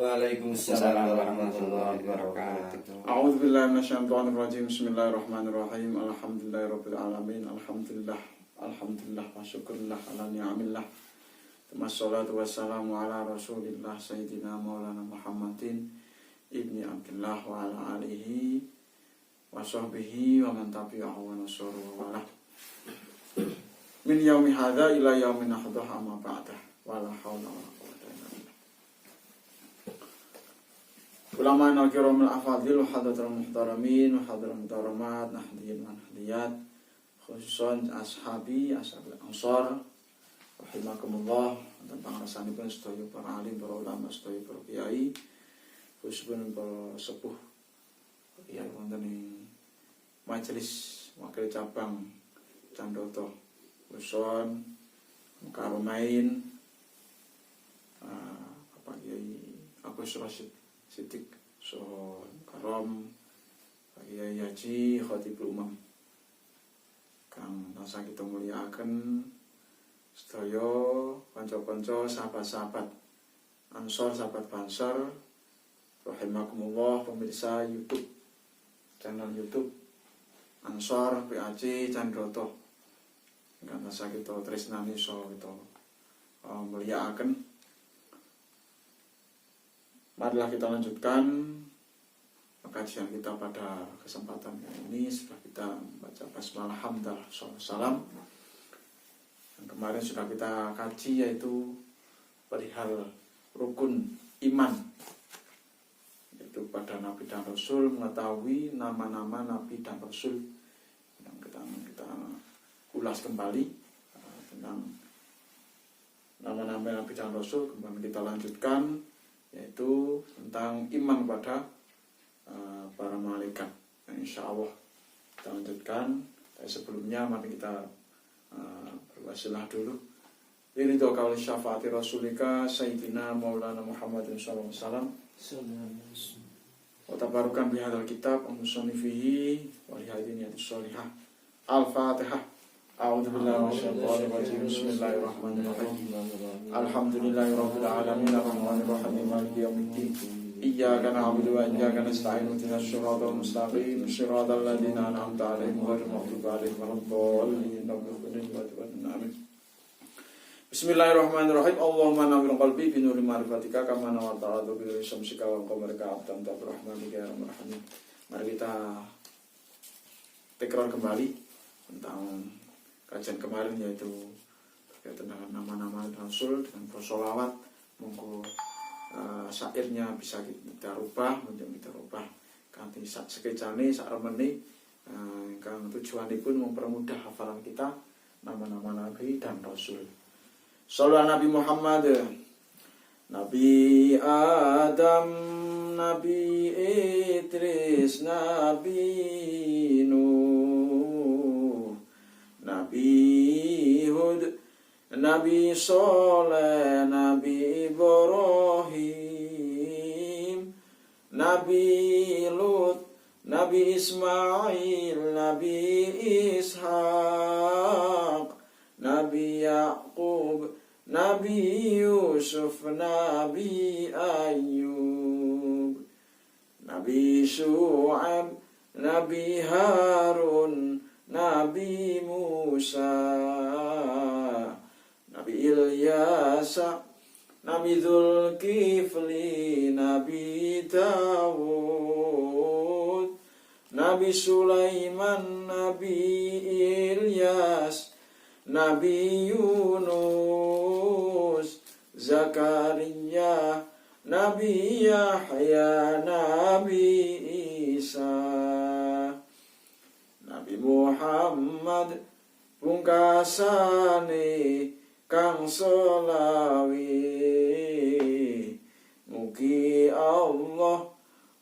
Waalaikumsalam warahmatullahi wabarakatuh. A'udzu billahi minasyaitonir rajim. Bismillahirrahmanirrahim. Alhamdulillahirabbil alamin. Alhamdulillah wa syukurillah ala ni'amillah. Wassalatu wassalamu ala Rasulillah Sayyidina Maulana Muhammadin ibni Abdullah wa ala alihi wa sahbihi wa man tabi'ahu wa nasara wa ala. Min yaumi hadza ila yaumin nahdah amma ba'dah. Wala haula wala quwwata illa billah. Ulama al-kiramul afadhil hadratul muhtaramin wa hadratul muhtaramat nahdiyin wa nahdiyat khususan ashabi ashabil ansar rahimakumullah tentang rasanipun sedaya para alim, para ulama, sedaya para kiai khususipun para sepuh kiai wonten ing majelis wakil cabang Candoto Uson Karumain Bapak Kiai Agus Rasid Sidik Sohon Karom Pak Kiai Haji Khatibul Umam kang tansah kita mulyakaken sedaya kanca-kanca sahabat-sahabat Ansor, sahabat Bansor rahimakumullah, pemirsa YouTube, channel YouTube Ansor PAC Candroto kang tansah kita tresnani so kita mulyakaken. Marilah kita lanjutkan kajian kita pada kesempatan ini setelah kita membaca basmalah hamdalah salam. Yang kemarin sudah kita kaji yaitu perihal rukun iman, yaitu pada Nabi dan Rasul, mengetahui nama-nama Nabi dan Rasul yang kita ulas kembali tentang nama-nama Nabi dan Rasul. Kemudian kita lanjutkan yaitu tentang iman pada para malaikat. Insya Allah kita lanjutkan. Sebelumnya mari kita berwasilah dulu. Ridho kauli syafaati rasulika Sayyidina Maulana Muhammadin sallallahu alaihi wasallam. Wa tabarukan bihadzal kitab wa musannifihi wa lihadiniyatis sholihah. Al-Fatihah. A'udzu billahi minasyaitonir rajim. Bismillahirrahmanirrahim. Alhamdulillahirabbil alamin arrahmanir rahim maliki yaumiddin. Iyyaka na'budu wa iyyaka nasta'in ihdinas siratal mustaqim siratal ladzina an'amta 'alaihim ghairil maghdubi 'alaihim waladdallin. Amin. Bismillahirrahmanirrahim. Allahumma nawwir qalbi bi nuri ma'rifatika kama nawwarta 'ala bi nuri syamsika wal qamarika 'abdan ta'rahmanika ya rahman. Mari kita tekrar kembali tentang kajian kemarin yaitu terkait dengan nama-nama Rasul dengan bersolawat. Monggo syairnya bisa kita rubah, menjadi kita rubah kanthi sekecane saremene ingkang tujuanipun mempermudah hafalan kita nama-nama Nabi dan Rasul. Shallallahu Nabi Muhammad, Nabi Adam, Nabi Idris, Nabi Nuh, Nabi Hud, Nabi Soleh, Nabi Ibrahim, Nabi Lut, Nabi Ismail, Nabi Ishaq, Nabi Yaqub, Nabi Yusuf, Nabi Ayyub, Nabi Syu'aib, Nabi Harun, Nabi Musa, Nabi Ilyas, Nabi Dzulkifli, Nabi Dawud, Nabi Sulaiman, Nabi Ilyas, Nabi Yunus, Zakaria, Nabi Yahya, Nabi Isa, Nabi Muhammad pungkasane kang selawi. Mugi Allah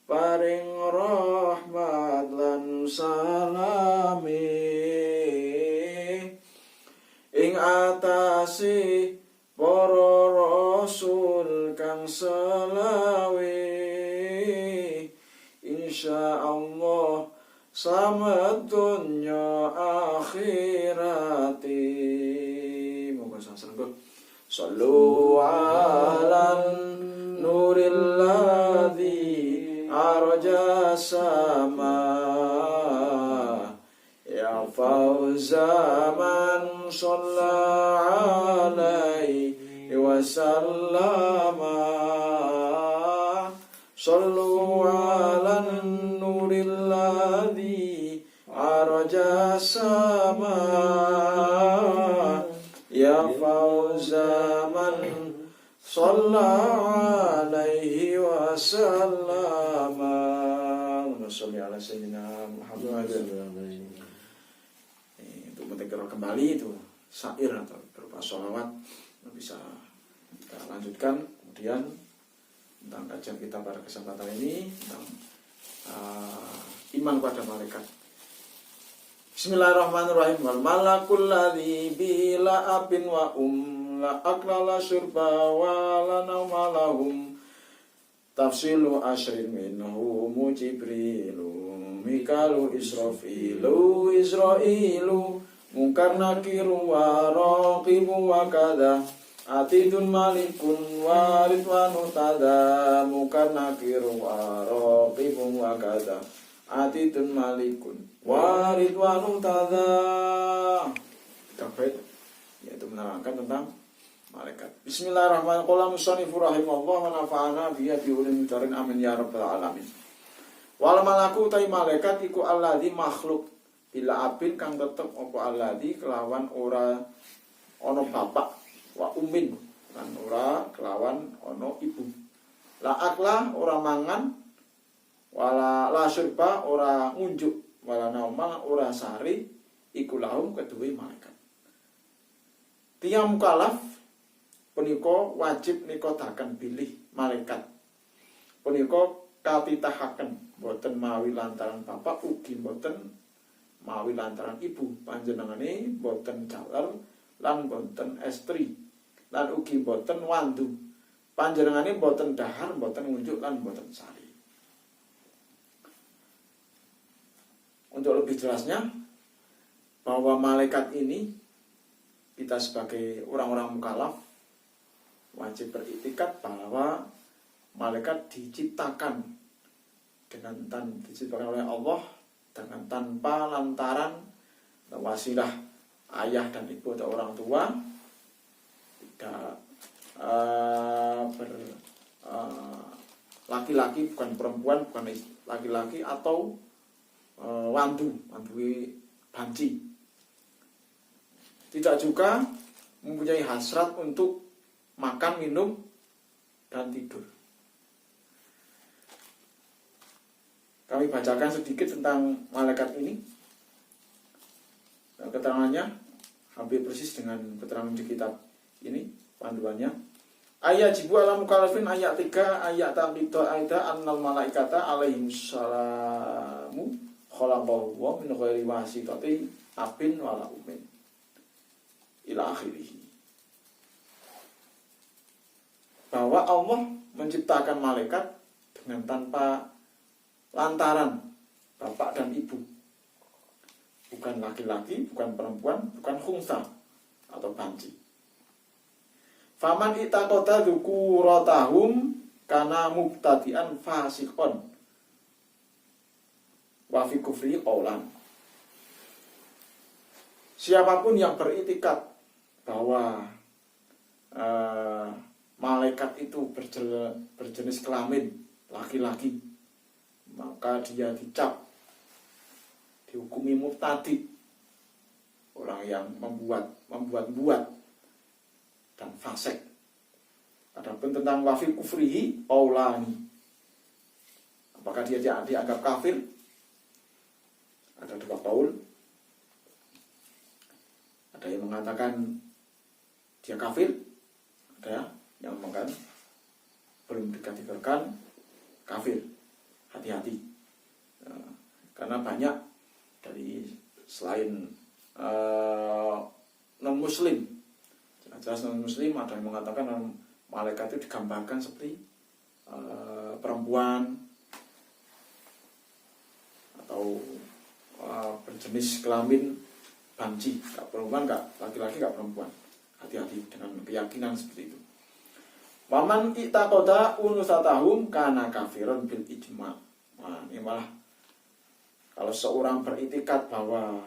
paring rahmat lan salame ing atase para rasul kang selawe. Insyaallah selamat dunya akhirati. Moga sasrenggo sallu ala nuril sama. Ya fauza man shalla alaihi wa sallama. Sallu ala nuril ladzi arja sama. Ya fauza man shalla alaihi wa sallama. Sholli ala sayyidina Muhammad. Untuk menteker kembali itu syair atau berupa sholawat bisa kita lanjutkan. Kemudian tentang kajian kita pada kesempatan ini tentang iman pada malaikat. Bismillahirrahmanirrahim. Wal malakul ladzi bila abin wa la aklala syurba wa la nauma lahum tafsilu asyrin minhu Jibrilu Mikalu Israfilu Israilu Munkar nakiru wa raqibu wa kada Atidun malikun wa ridwanu tada. Munkar nakiru wa raqibu wa kada Atidun malikun wa ridwanu tada. Tafsir yaitu menerangkan tentang malaikat. Bismillahirrahmanirrahim. Qala musannifur rahimahullah wa nafa'ana bihi bi ulumil darin amin ya rabbal alamin. Wal malaku ta malaikat iku alladzi makhluk bila abin kang tetep apa alladzi kelawan ora ana bapak wa ummin lan ora kelawan ana ibu. La akla ora mangan wala la syurba ora ngunjuk wala nauma ora sari iku lahum kedue malaikat. Tiyang mukallaf punika wajib nikodaken bilih malaikat. Punika katitahaken boten mawi lantaran bapak ugi boten mawi lantaran ibu. Panjenengane boten jaler lan boten estri lan ugi boten wandu. Panjenengane boten dahar, boten ngunjuk lan boten sari. Untuk lebih jelasnya bahwa malaikat ini kita sebagai orang-orang mukallaf wajib beriktikad bahwa malaikat diciptakan diciptakan oleh Allah dengan tanpa lantaran wasilah ayah dan ibu atau orang tua, tidak laki-laki bukan perempuan, bukan laki-laki atau wandu banci. Tidak juga mempunyai hasrat untuk makan, minum, dan tidur. Kami bacakan sedikit tentang malaikat ini. Keterangannya hampir persis dengan keterangan di kitab ini, panduannya. Ayat jibu ala mukallafin ayat 3 ayat tabiqah ayat annal malaikata alaihim salamu khalaqahu wa min ghairi wasitati abin wala ummin ila akhirih. Bahwa Allah menciptakan malaikat dengan tanpa lantaran bapak dan ibu, bukan laki-laki, bukan perempuan, bukan khunsa atau banci. Faman itaqata dzukuratahum kana mubtadi'an fasiqon wa fi kufri qaulan. Siapapun yang beriktikad bahwa malaikat itu berjenis kelamin laki-laki, maka dia dicap, dihukumi mubtadi, orang yang membuat dan fasik. Adapun tentang wafil kufrihi qaulani, apakah dia dianggap kafir? Ada dua qaul. Ada yang mengatakan dia kafir, ada yang mengatakan belum dikategorikan kafir. Hati-hati, karena banyak dari selain non-muslim, jelas non-muslim, ada yang mengatakan malaikat itu digambarkan seperti perempuan atau berjenis kelamin banci, gak perempuan, gak laki-laki, gak perempuan. Hati-hati dengan keyakinan seperti itu. Waman itaqada unusatahum kana kafiron bil ijma. Nah, ini malah kalau seorang beriktikad bahwa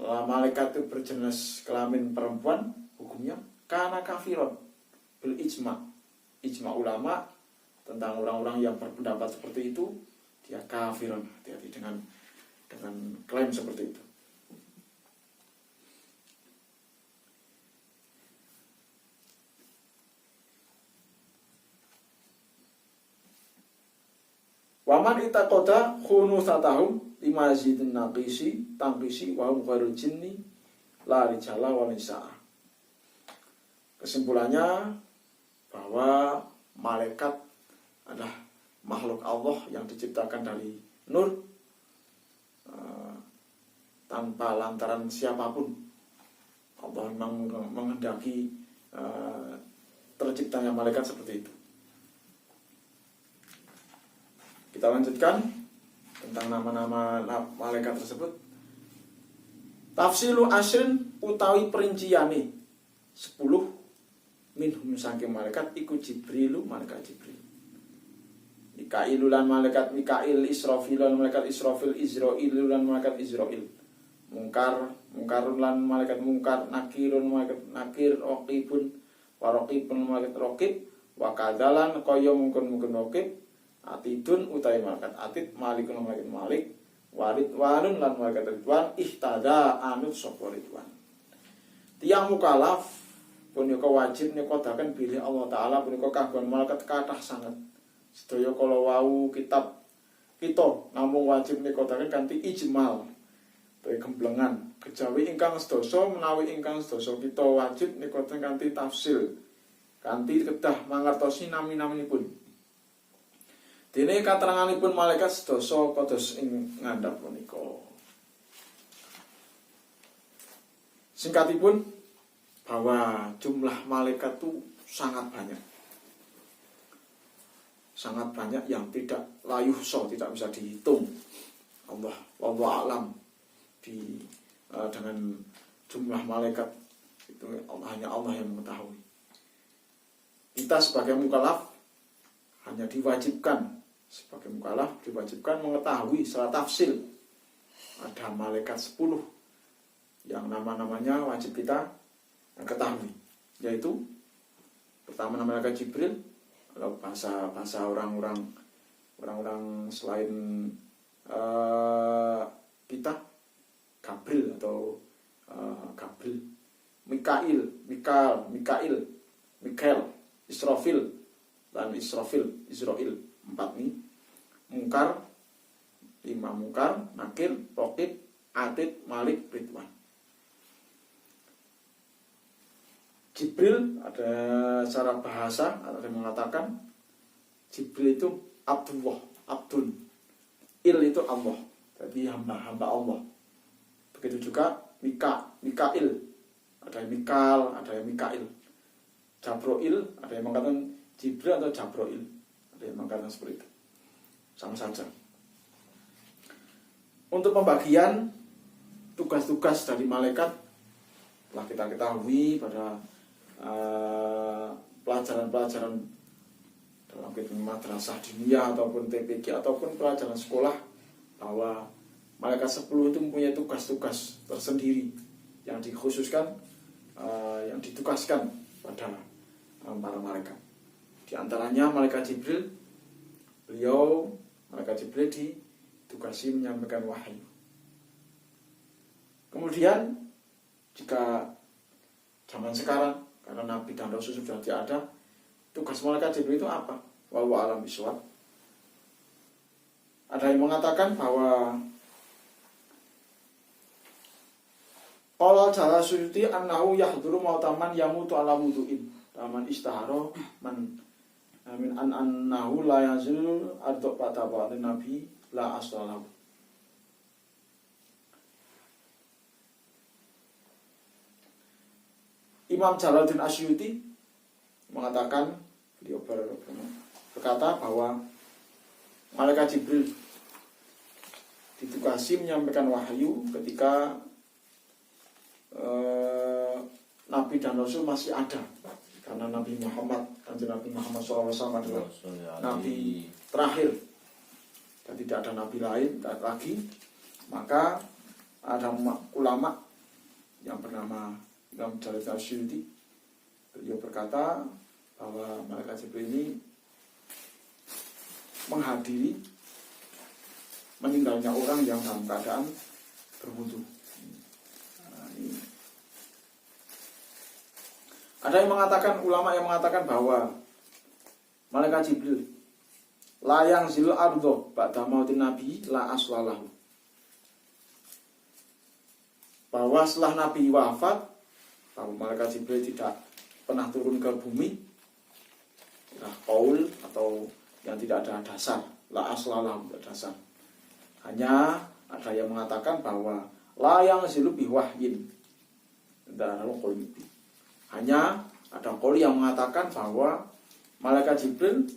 malaikat itu berjenis kelamin perempuan, hukumnya kana kafiron bil ijma. Ijma ulama tentang orang-orang yang berpendapat seperti itu, dia kafiron. Hati-hati dengan klaim seperti itu. Waman itaqoda khunusatahum lima zidin naqisi tangkisi wa hum ghairul jinni la rijala wa nisaa. Kesimpulannya bahwa malaikat adalah makhluk Allah yang diciptakan dari nur tanpa lantaran siapapun. Allah memang menghendaki terciptanya malaikat seperti itu. Kita lanjutkan tentang nama-nama malaikat tersebut. Tafsilu asrin utawi perinciane 10 minhum saking malaikat iku Jibrilu, malaikat Jibril. Mikailu lan malaikat Mikail, Israfil lan malaikat Israfil, Izrail lan malaikat Izrail. Mungkarun lan malaikat Mungkar, Nakirun malaikat Nakir, Raqibun wa Raqibun malaikat Raqib, wa kadzalan kaya mungkin Raqib. Atidun utawi malaikat Atid, Malikun malaikat Malik, Waridwanun lan malaikat Ridwan, ihtada anut sapa Ridwan. Tiyang mukallaf punika wajib nyekodaken bilih Allah taala punika kagungan malaikat kathah sanget. Sedaya kala wau kitab kita namung wajib nyekodaken kanthi ijmal, utawi gemblengan. Kejawi ingkang sedasa menawi ingkang sedasa kita wajib nyekodaken kanthi tafsil, kanthi kedah mangertosi nami-naminipun. Dene kateranganipun malaikat sedasa kados ing ngandhap punika. Singkatipun bahwa jumlah malaikat itu sangat banyak. Sangat banyak yang tidak layuhsa, tidak bisa dihitung. Wallahu a'lam dengan jumlah malaikat itu hanya Allah yang mengetahui. Kita sebagai mukallaf hanya diwajibkan mengetahui secara tafsil. Ada malaikat 10 yang nama-namanya wajib kita ketahui, yaitu pertama nama malaikat Jibril. Kalau bahasa orang-orang selain kita, Gabriel atau Gabriel, Mikail, Israfil dan Israel 4 ini. Mungkar 5 Mungkar, Nakir, Raqib, Atid, Malik, Ridwan. Jibril ada secara bahasa ada yang mengatakan Jibril itu Abdullah, Abdun. Il itu Allah, jadi hamba Allah. Begitu juga Mikail, ada yang Mikal, ada yang Mikail. Jabroil, ada yang mengatakan Jibril atau Jabroil, ada yang mengatakan seperti itu. Sama saja. Untuk pembagian tugas-tugas dari malaikat telah kita ketahui pada pelajaran-pelajaran dalam madrasah diniyah ataupun TPQ ataupun pelajaran sekolah, bahwa malaikat 10 itu mempunyai tugas-tugas tersendiri yang dikhususkan, yang ditugaskan pada para malaikat. Di antaranya malaikat Jibril, malaikat Jibril ditugasi menyampaikan wahyu. Kemudian jika zaman sekarang, karena Nabi dan Rasul sudah tidak ada, tugas malaikat Jibril itu apa? Wallahu a'lam bishawab. Ada yang mengatakan bahwa qala jalla suyuti annahu yahduru mautaman yamutu ala wudu'in taman istahara man amin annahu la yazul adok patabatin nabi la aslahu. Imam Jalaluddin Asyuti mengatakan, beliau berkata bahwa malaikat Jibril ditugasi menyampaikan wahyu ketika Nabi dan Rasul masih ada, karena Nabi Muhammad SAW adalah Nabi terakhir dan tidak ada nabi lain lagi, maka ada ulama yang bernama Imam Jalaluddin Asyuti. Beliau berkata bahwa malaikat Jibril ini menghadiri meninggalnya orang yang dalam keadaan berwudu. Ada yang mengatakan, ulama yang mengatakan bahwa malaikat Jibril la yang zil ardo ba'da mautin nabi la aslalahu, bahwa setelah Nabi wafat, bahwa malaikat Jibril tidak pernah turun ke bumi, qaul atau yang tidak ada dasar, la aslalahu, dasar. Hanya ada yang mengatakan bahwa la yang zilu bihwahyin, hanya ada qaul yang mengatakan bahwa malaikat Jibril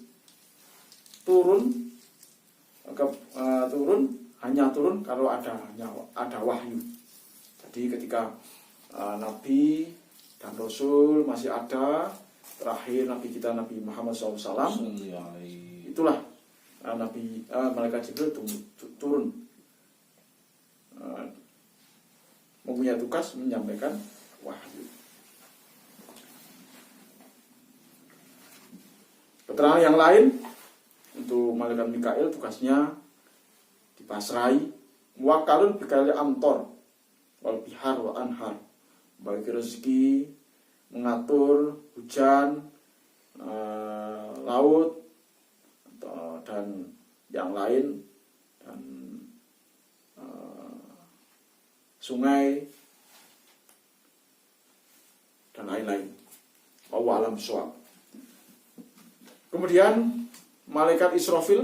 hanya turun kalau ada wahyu. Jadi ketika Nabi dan Rasul masih ada, terakhir Nabi kita Nabi Muhammad SAW, itulah malaikat Jibril turun, mempunyai tugas menyampaikan wahyu. Keterangan yang lain untuk malaikat Mikail, tugasnya dipasrai muwakkalun bikali amtor wal bihar wa anhar, bagi rezeki, mengatur hujan, laut dan yang lain, dan sungai dan lain-lain. Wallahu a'lam bishawab. Kemudian malaikat Israfil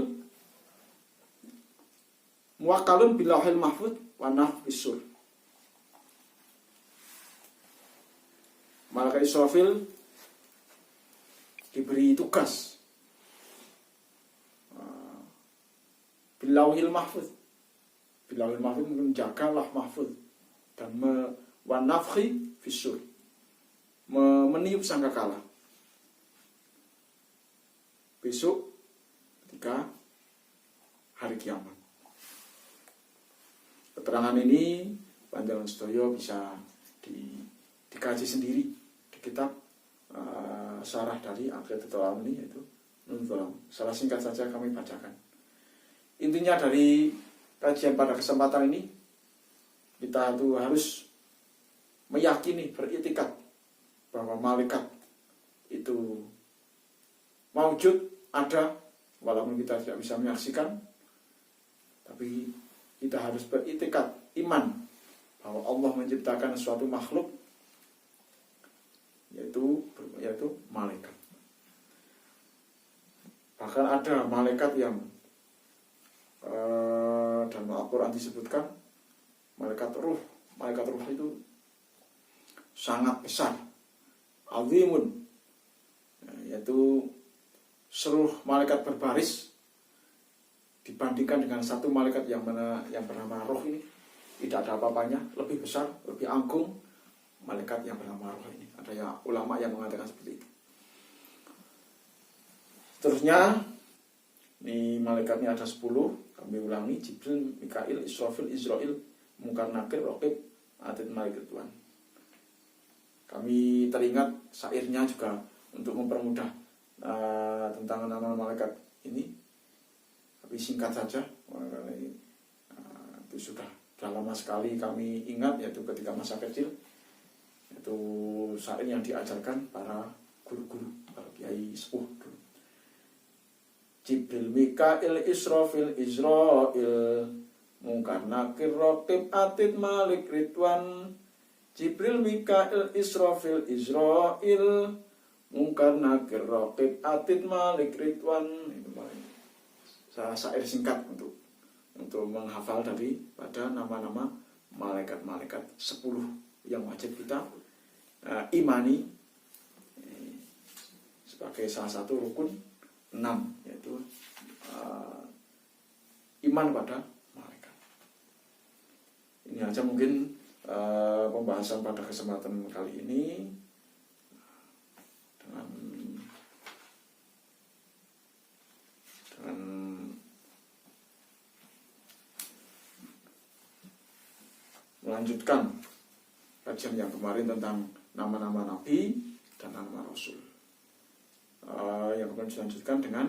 muwakkalun bil lauhil mahfuz wa nafkhis sur. Malaikat Israfil diberi tugas bil lauhil mahfuz. Bil lauhil mahfuz menjaga lauh mahfuz dan wa nafkhi fis sur, meniup sangkakala. Besok ketika hari kiamat. Keterangan ini panjangan sedaya bisa dikaji sendiri di kitab syarah dari Aqidatul Amni, yaitu Nunzulam. Salah singkat saja kami bacakan. Intinya dari kajian pada kesempatan ini, kita itu harus meyakini, beriktikad bahwa malaikat itu maujud, ada, walaupun kita tidak bisa menyaksikan, tapi kita harus beriktikad, iman bahwa Allah menciptakan suatu makhluk, yaitu malaikat. Bahkan ada malaikat yang dalam Al-Quran disebutkan malaikat ruh. Malaikat ruh itu sangat besar, azimun, yaitu seluruh malaikat berbaris dibandingkan dengan satu malaikat yang bernama roh ini tidak ada apa-apanya, lebih besar, lebih agung malaikat yang bernama roh ini. Ada yang ulama yang mengatakan seperti itu. Terusnya ini malaikatnya ada 10, kami ulangi: Jibril, Mikail, Israfil, Israil, Munkar Nakir, Raqib, Atid, Malik, Ridwan. Kami teringat syairnya juga untuk mempermudah tentang nama malaikat ini, tapi singkat saja, itu sudah lama sekali kami ingat, yaitu ketika masa kecil, itu syair yang diajarkan para guru-guru, para kiai sepuh dulu. Jibril, Mikail, Israfil, Israil, Munkar Nakir, Raqib, Atid, Malik, Ridwan. Jibril, Mikail, Israfil, Israil, Munkar Nakir, Raqib, Atid, Malik, Ridwan. Itu syair singkat untuk menghafal pada nama-nama malaikat-malaikat 10 yang wajib kita imani sebagai salah satu rukun 6, yaitu iman pada malaikat. Ini aja mungkin pembahasan pada kesempatan kali ini. Dengan melanjutkan kajian yang kemarin tentang nama-nama Nabi dan nama Rasul. Yang kemudian dilanjutkan dengan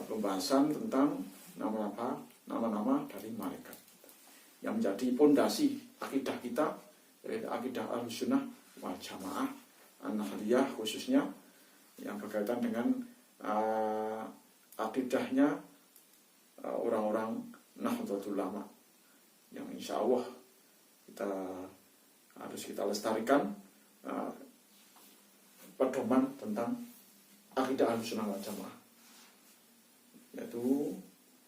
pembahasan tentang nama-nama dari malaikat yang menjadi pondasi akidah kita, yaitu akidah Ahlussunnah wal Jamaah An-Nahliyah, khususnya yang berkaitan dengan akidahnya orang-orang Nahdlatul Ulama, yang insya Allah harus kita lestarikan pedoman tentang akidah Ahlussunnah wal Jamaah, yaitu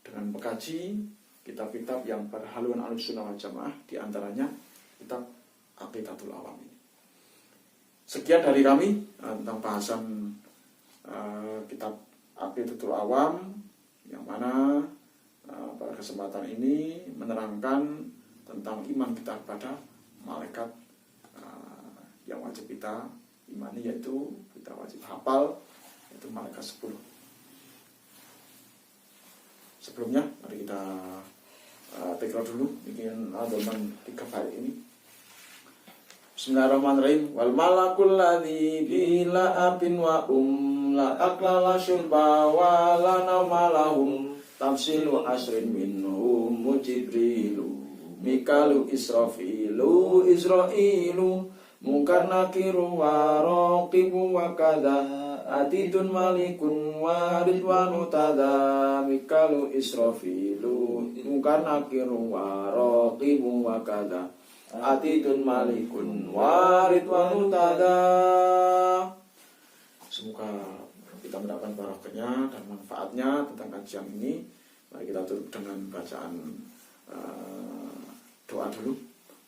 dengan mengkaji kitab-kitab yang pada haluan Ahlussunnah wal Jamaah, diantaranya kitab Aqidatul Awam ini. Sekian dari kami tentang bahasan kitab Aqidatul Awam, yang mana pada kesempatan ini menerangkan tentang iman kita kepada malaikat yang wajib kita imani, yaitu kita wajib hafal, yaitu malaikat 10. Sebelumnya mari kita tikrar dulu bikin doman 3 bait ini. Bismillahirrahmanirrahim. Wal malakul ladzi bila apin wa la aqlala syurba wa la nawmalahum tafsilu asrin minhum Jibrilu Mikalu Israfilu Israilu Munkar nakiru wa raqibu wa kadha Atidun malikun wa ridwanu tada Mikalu Israfilu Munkar nakiru wa raqibu wa kadha Atidun malikun wa ridwanu tada. Semoga kita mendapatkan barokahnya dan manfaatnya tentang kajian ini. Mari kita tutup dengan bacaan doa dulu,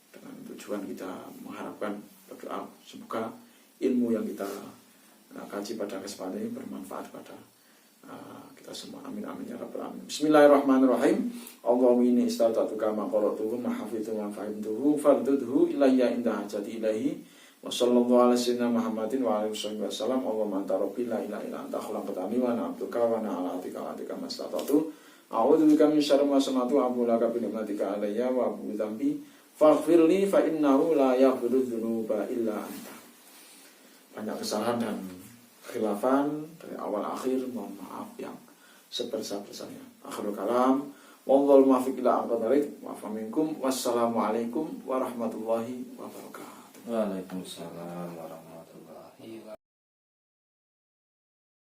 dengan tujuan kita mengharapkan berdoa semoga ilmu yang kita kaji pada kesempatan ini bermanfaat pada kita semua. Amin amin ya rabbal alamin. Bismillahirrahmanirrahim. Allahumma inni ista'tuka ma qara'tuhu ma hafidhu ma fahimtuhu fardudhu ilayya inda hajati ilahi. Wa sallallahu ala sayyidina Muhammadin wa alihi wasallam. Allahumma anta rabbi la ilaha illa anta khalaqtani wa ana abduka wa ana ala atika wa atika mastata'tu. A'udzu bika min syarri ma sana'tu wa a'udzu bika min ni'matika alayya wa a'udzu bi dzambi faghfirli fa innahu la yaghfiru dzunuba illa anta. Banyak kesalahan dan khilafan dari awal akhir, mohon maaf yang sebesar-besarnya. Akhirul kalam, wallahul muwaffiq ila aqwamit thoriq, wa minkum. Wassalamualaikum warahmatullahi wabarakatuh. Waalaikumsalam warahmatullahi wabarakatuh.